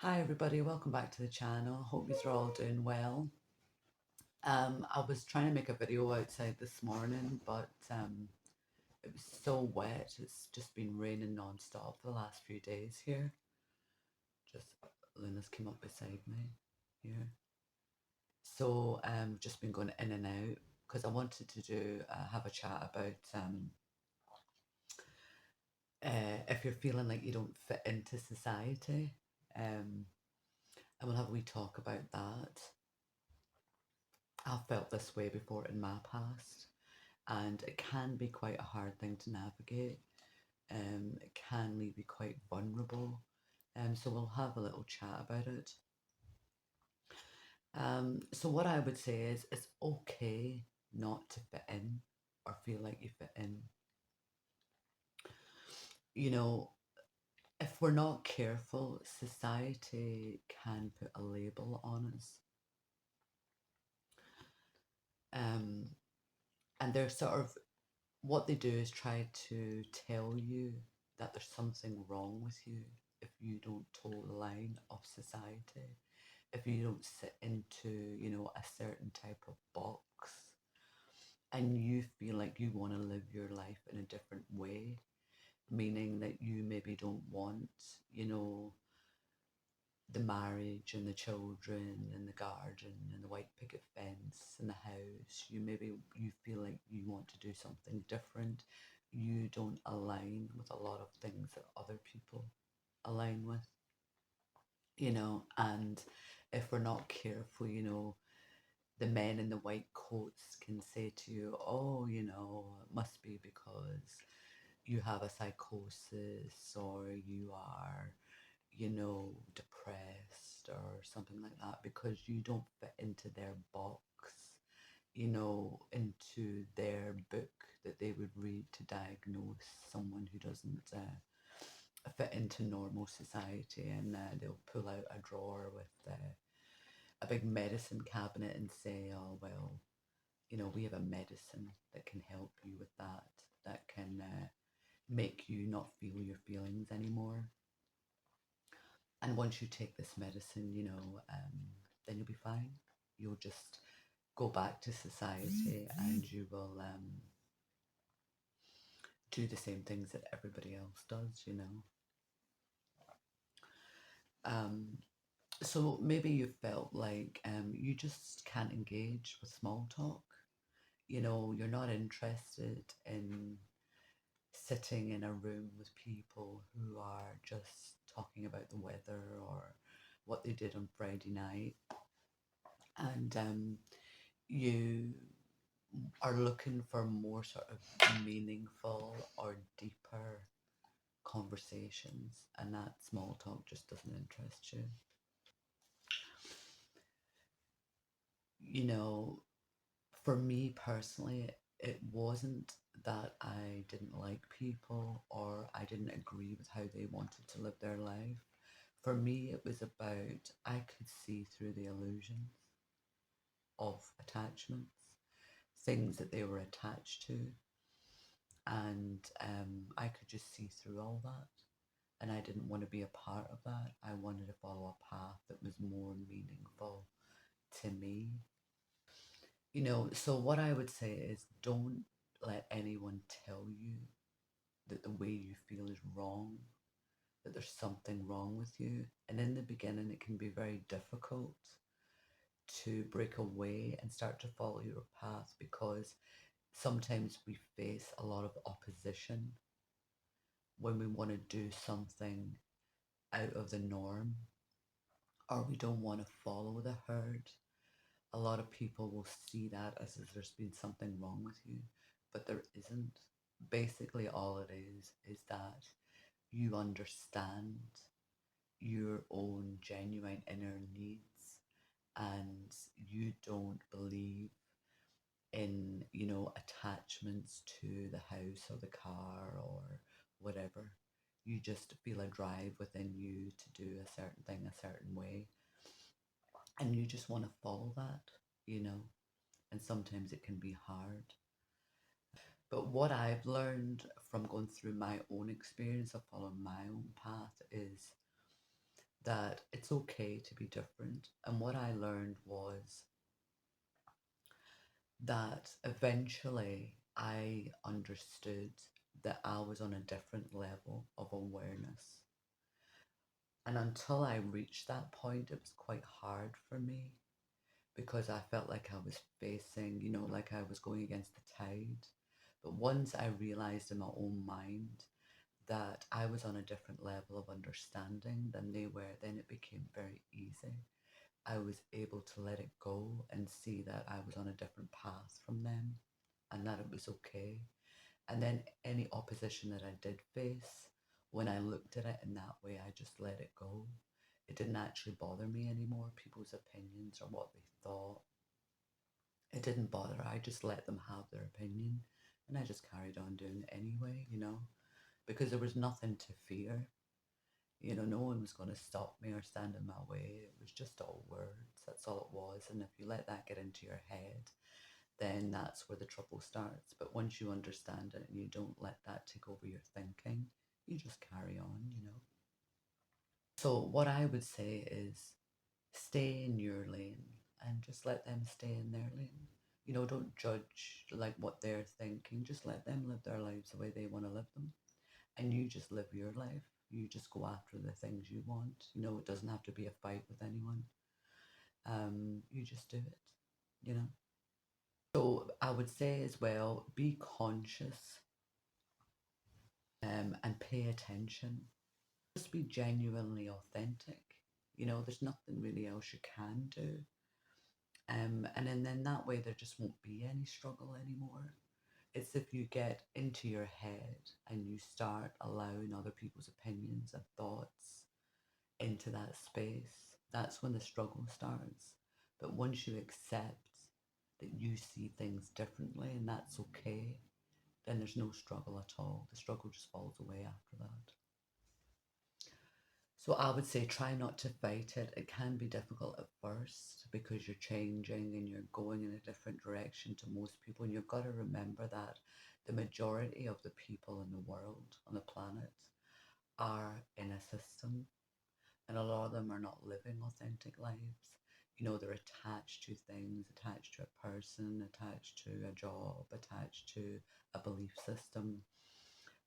Hi everybody, welcome back to the channel. Hope you're all doing well. I was trying to make a video outside this morning, but it was so wet. It's just been raining non-stop for the last few days here. Just Luna's came up beside me here. So just been going in and out because I wanted to have a chat about if you're feeling like you don't fit into society. And we'll have a wee talk about that. I've felt this way before in my past, and it can be quite a hard thing to navigate. It can leave you quite vulnerable. So we'll have a little chat about it. So what I would say is it's okay not to fit in or feel like you fit in. You know, if we're not careful, society can put a label on us. Um, and they're sort of what they do is try to tell you that there's something wrong with you if you don't toe the line of society, if you don't sit into, a certain type of box and you feel like you want to live your life in a different way, meaning that you maybe don't want, you know, the marriage and the children and the garden and the white picket fence and the house. You feel like you want to do something different. You don't align with a lot of things that other people align with, and if we're not careful, the men in the white coats can say to you, oh, it must be because you have a psychosis or you are depressed or something like that because you don't fit into their box, into their book that they would read to diagnose someone who doesn't fit into normal society. And they'll pull out a drawer with a big medicine cabinet and say, oh, well, we have a medicine that can help you with that, that can make you not feel your feelings anymore. And once you take this medicine, then you'll be fine. You'll just go back to society and you will do the same things that everybody else does. Um, so maybe you felt like you just can't engage with small talk. You're not interested in sitting in a room with people who are just talking about the weather or what they did on Friday night. And you are looking for more sort of meaningful or deeper conversations, and that small talk just doesn't interest you. You know, for me personally, it wasn't that I didn't like people or I didn't agree with how they wanted to live their life. For me, it was about I could see through the illusions of attachments, things that they were attached to, and I could just see through all that. And I didn't want to be a part of that. I wanted to follow a path that was more meaningful to me. So what I would say is don't let anyone tell you that the way you feel is wrong, that there's something wrong with you. And in the beginning, it can be very difficult to break away and start to follow your path because sometimes we face a lot of opposition when we want to do something out of the norm or we don't want to follow the herd. A lot of people will see that as if there's been something wrong with you, but there isn't. Basically, all it is that you understand your own genuine inner needs and you don't believe in, attachments to the house or the car or whatever. You just feel a drive within you to do a certain thing a certain way and you just want to follow that, you know, and sometimes it can be hard. But what I've learned from going through my own experience of following my own path is that it's okay to be different. And what I learned was that eventually I understood that I was on a different level of awareness. And until I reached that point, it was quite hard for me because I felt like I was facing, like I was going against the tide. But once I realized in my own mind that I was on a different level of understanding than they were, then it became very easy. I was able to let it go and see that I was on a different path from them and that it was okay. And then any opposition that I did face, when I looked at it in that way, I just let it go. It didn't actually bother me anymore, people's opinions or what they thought. It didn't bother. I just let them have their opinion and I just carried on doing it anyway, because there was nothing to fear. No one was going to stop me or stand in my way. It was just all words. That's all it was. And if you let that get into your head, then that's where the trouble starts. But once you understand it and you don't let that take over your thinking, you just carry on. So, what I would say is stay in your lane and just let them stay in their lane. Don't judge like what they're thinking. Just let them live their lives the way they want to live them. And you just live your life. You just go after the things you want. It doesn't have to be a fight with anyone. You just do it, you know. So I would say as well, be conscious and pay attention. Just be genuinely authentic. There's nothing really else you can do. And then that way there just won't be any struggle anymore. It's if you get into your head and you start allowing other people's opinions and thoughts into that space, that's when the struggle starts. But once you accept that you see things differently and that's okay, then there's no struggle at all. The struggle just falls away after that. So I would say try not to fight it. It can be difficult at first because you're changing and you're going in a different direction to most people. And you've got to remember that the majority of the people in the world, on the planet, are in a system, and a lot of them are not living authentic lives. They're attached to things, attached to a person, attached to a job, attached to a belief system,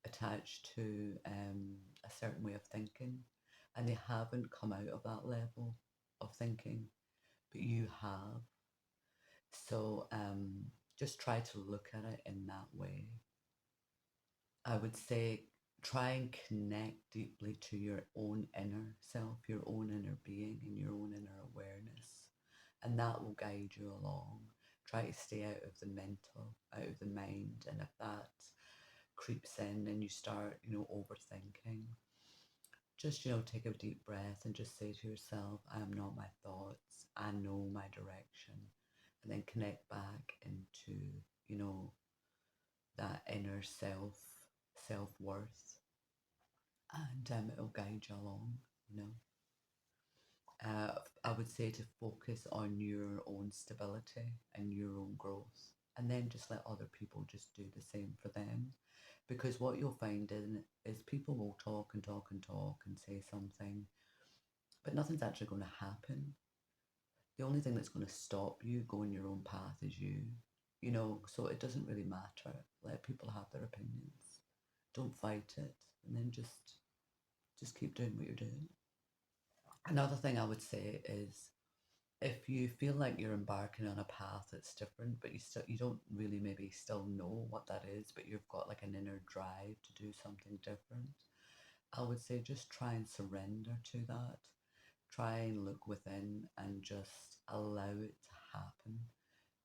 attached to a certain way of thinking, and they haven't come out of that level of thinking, but you have. So just try to look at it in that way. I would say try and connect deeply to your own inner self, your own inner being, and your own inner awareness. And that will guide you along. Try to stay out of the mental, out of the mind. And if that creeps in and you start, overthinking, just, take a deep breath and just say to yourself, I am not my thoughts. I know my direction. And then connect back into, that inner self-worth, and it'll guide you along, you know. I would say to focus on your own stability and your own growth, and then just let other people just do the same for them. Because what you'll find is people will talk and talk and talk and say something, but nothing's actually going to happen. The only thing that's going to stop you going your own path is you. So it doesn't really matter. Let people have their opinions. Don't fight it, and then just keep doing what you're doing. Another thing I would say is if you feel like you're embarking on a path that's different, but you don't really maybe still know what that is, but you've got like an inner drive to do something different, I would say just try and surrender to that. Try and look within and just allow it to happen.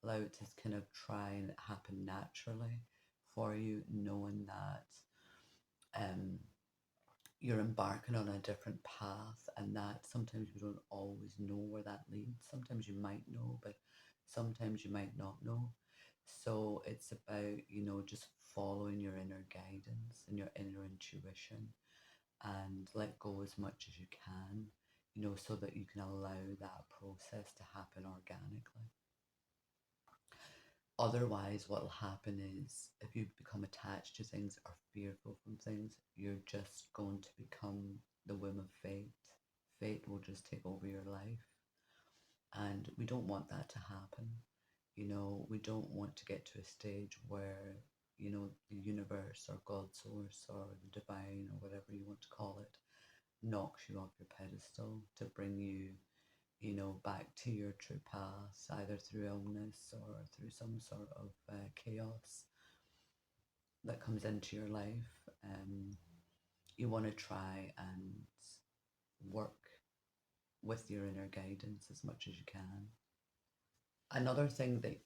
Allow it to kind of try and happen naturally for you, knowing that um you're embarking on a different path, and that sometimes you don't always know where that leads. Sometimes you might know, but sometimes you might not know. So it's about, just following your inner guidance and your inner intuition, and let go as much as you can, so that you can allow that process to happen organically. Otherwise, what will happen is if you become attached to things or fearful from things, you're just going to become the whim of fate. fate will just take over your life. And we don't want that to happen. We don't want to get to a stage where, the universe or God source or the divine or whatever you want to call it knocks you off your pedestal to bring you, back to your true path, either through illness or through some sort of chaos that comes into your life. You want to try and work with your inner guidance as much as you can. Another thing that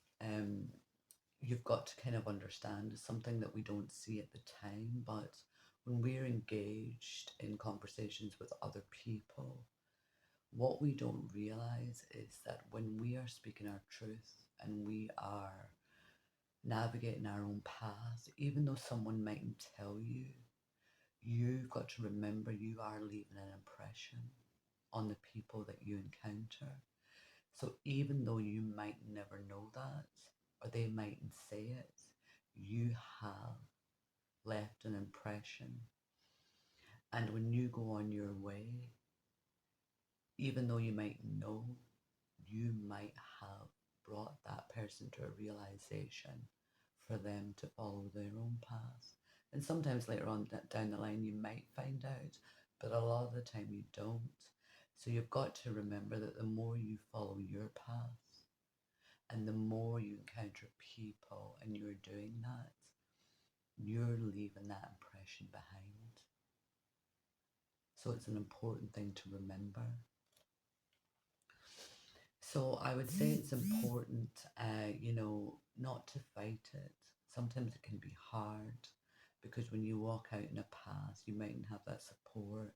you've got to kind of understand is something that we don't see at the time, but when we're engaged in conversations with other people, what we don't realize is that when we are speaking our truth and we are navigating our own path, even though someone mightn't tell you, you've got to remember you are leaving an impression on the people that you encounter. So even though you might never know that, or they mightn't say it, you have left an impression. And when you go on your way, even though you might know, you might have brought that person to a realization for them to follow their own path. And sometimes later on down the line, you might find out, but a lot of the time you don't. So you've got to remember that the more you follow your path and the more you encounter people and you're doing that, you're leaving that impression behind. So it's an important thing to remember. So I would say it's important, not to fight it. Sometimes it can be hard because when you walk out in a path, you mightn't have that support.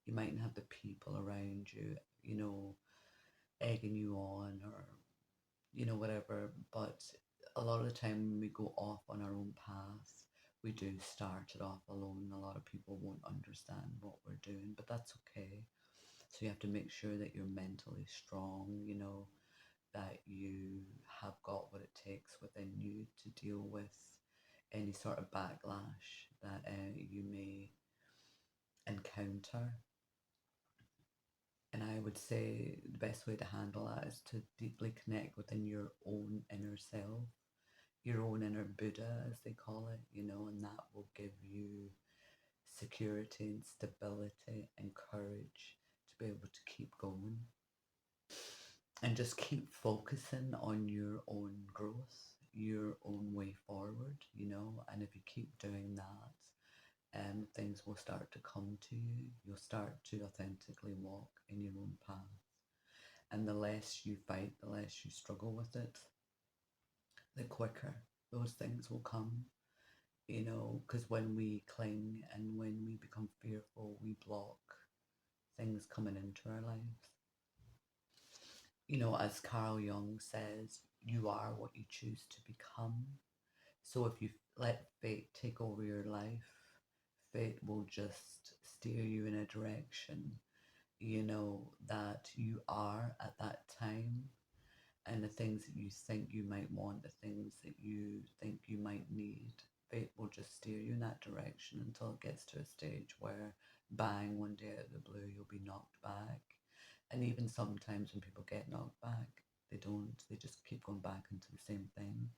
You mightn't have the people around you, egging you on or, whatever. But a lot of the time when we go off on our own path, we do start it off alone. A lot of people won't understand what we're doing, but that's okay. So you have to make sure that you're mentally strong, that you have got what it takes within you to deal with any sort of backlash that you may encounter. And I would say the best way to handle that is to deeply connect within your own inner self, your own inner Buddha, as they call it, and that will give you security and stability and courage to be able to keep going and just keep focusing on your own growth, your own way forward, and if you keep doing that, things will start to come to you. You'll start to authentically walk in your own path. And the less you fight, the less you struggle with it, the quicker those things will come, because when we cling and when we become fearful, we block things coming into our lives. As Carl Jung says, you are what you choose to become. So if you let fate take over your life, fate will just steer you in a direction, that you are at that time. And the things that you think you might want, the things that you think you might need, fate will just steer you in that direction until it gets to a stage where bang, one day out of the blue, you'll be knocked back. And even sometimes when people get knocked back, they just keep going back into the same thing.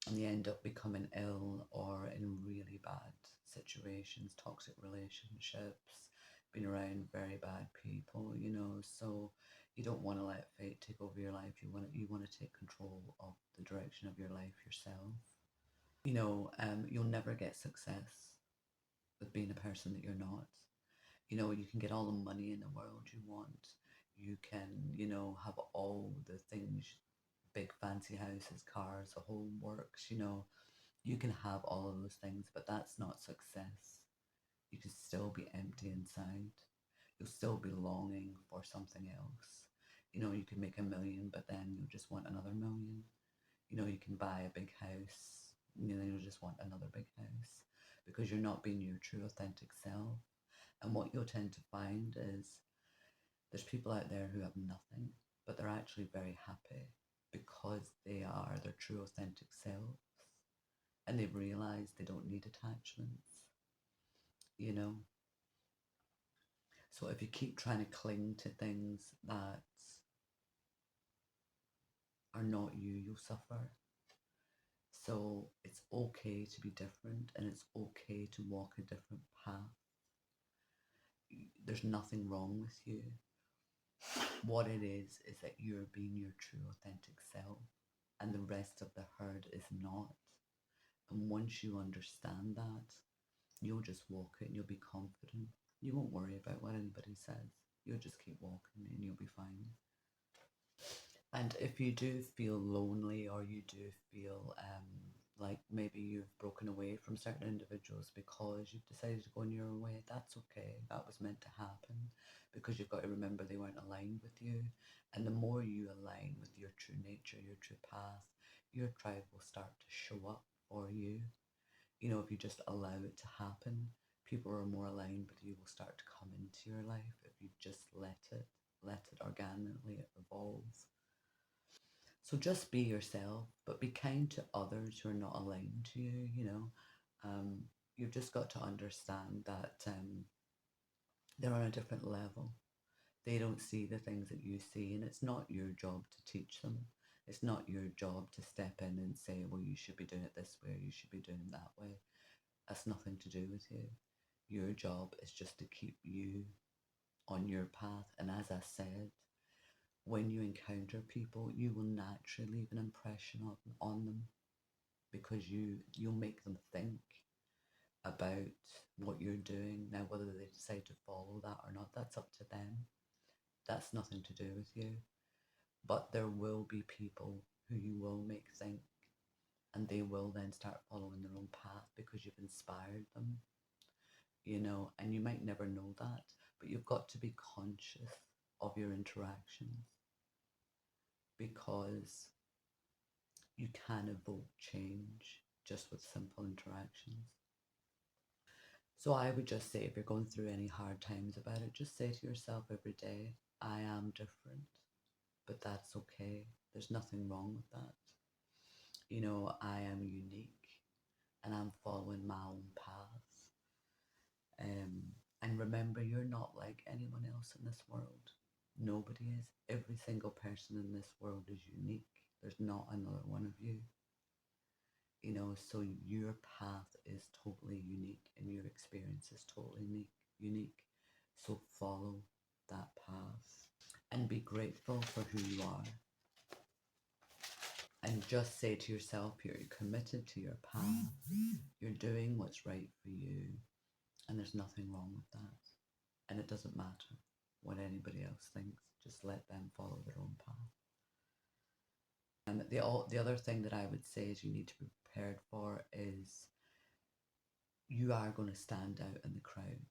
And they end up becoming ill or in really bad situations, toxic relationships, being around very bad people, so you don't want to let fate take over your life. You want to take control of the direction of your life yourself. You'll never get success with being a person that you're not. You can get all the money in the world you want. You can, have all the things, big fancy houses, cars, the whole works, you can have all of those things, but that's not success. You can still be empty inside. You'll still be longing for something else. You can make 1 million, but then you'll just want another 1 million. You can buy a big house, then you'll just want another big house because you're not being your true authentic self. And what you'll tend to find is there's people out there who have nothing, but they're actually very happy because they are their true authentic selves and they've realized they don't need attachments, you know. So if you keep trying to cling to things that are not you, you'll suffer. So it's okay to be different and it's okay to walk a different path. There's nothing wrong with you. What it is that you're being your true authentic self and the rest of the herd is not. And once you understand that, you'll just walk it and you'll be confident. You won't worry about what anybody says. You'll just keep walking and you'll be fine. And if you do feel lonely or you do feel like maybe you've broken away from certain individuals because you've decided to go on your own way, that's okay. That was meant to happen because you've got to remember they weren't aligned with you. And the more you align with your true nature, your true path, your tribe will start to show up for you. You know, if you just allow it to happen, people who are more aligned with you will start to come into your life if you just let it organically evolve. So just be yourself, but be kind to others who are not aligned to you, you know. You've just got to understand that they're on a different level. They don't see the things that you see, and it's not your job to teach them. It's not your job to step in and say, well, you should be doing it this way, or you should be doing it that way. That's nothing to do with you. Your job is just to keep you on your path. And as I said, when you encounter people, you will naturally leave an impression on them because you'll make them think about what you're doing. Now, whether they decide to follow that or not, that's up to them. That's nothing to do with you. But there will be people who you will make think, and they will then start following their own path because you've inspired them, you know, and you might never know that, but you've got to be conscious of your interactions because you can evoke change just with simple interactions. So I would just say, if you're going through any hard times about it, just say to yourself every day, I am different, but that's okay. There's nothing wrong with that. You know, I am unique and I'm following my own path. And remember, you're not like anyone else in this world. Nobody is. Every single person in this world is unique. There's not another one of you. You know, so your path is totally unique and your experience is totally unique. So follow that path and be grateful for who you are. And just say to yourself, you're committed to your path. You're doing what's right for you. And there's nothing wrong with that. And it doesn't matter what anybody else thinks. Just let them follow their own path. And the other thing that I would say is you need to be prepared for is you are going to stand out in the crowd.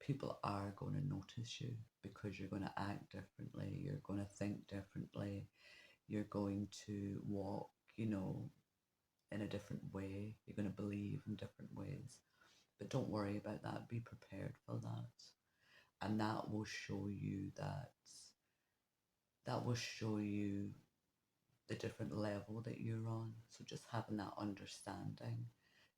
People are going to notice you because you're going to act differently. You're going to think differently. You're going to walk, you know, in a different way. You're going to believe in different ways. But don't worry about that. Be prepared for that. And that will show you that will show you the different level that you're on. So just having that understanding,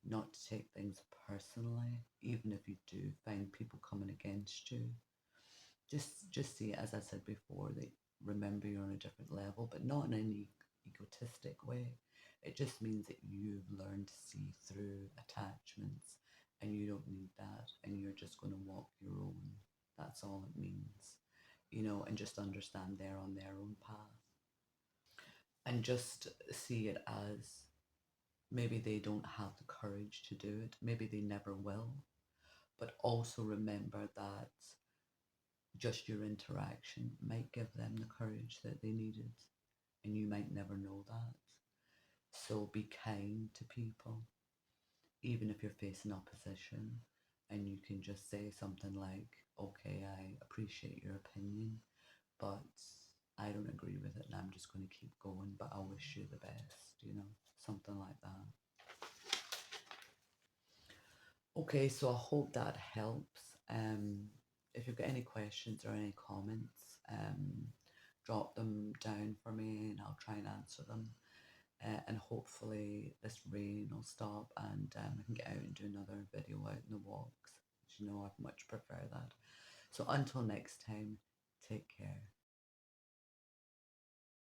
not to take things personally, even if you do find people coming against you. Just see it, as I said before, that remember you're on a different level, but not in any egotistic way. It just means that you've learned to see through attachments and you don't need that and you're just going to walk your own. That's all it means, you know, and just understand they're on their own path. And just see it as maybe they don't have the courage to do it, maybe they never will, but also remember that just your interaction might give them the courage that they needed, and you might never know that. So be kind to people, even if you're facing opposition, and you can just say something like, okay, I appreciate your opinion, but I don't agree with it and I'm just going to keep going, but I wish you the best, you know, something like that. Okay, so I hope that helps. If you've got any questions or any comments, drop them down for me and I'll try and answer them. And hopefully this rain will stop and I can get out and do another video out in the walks. As you know, I'd much prefer that. So until next time, take care.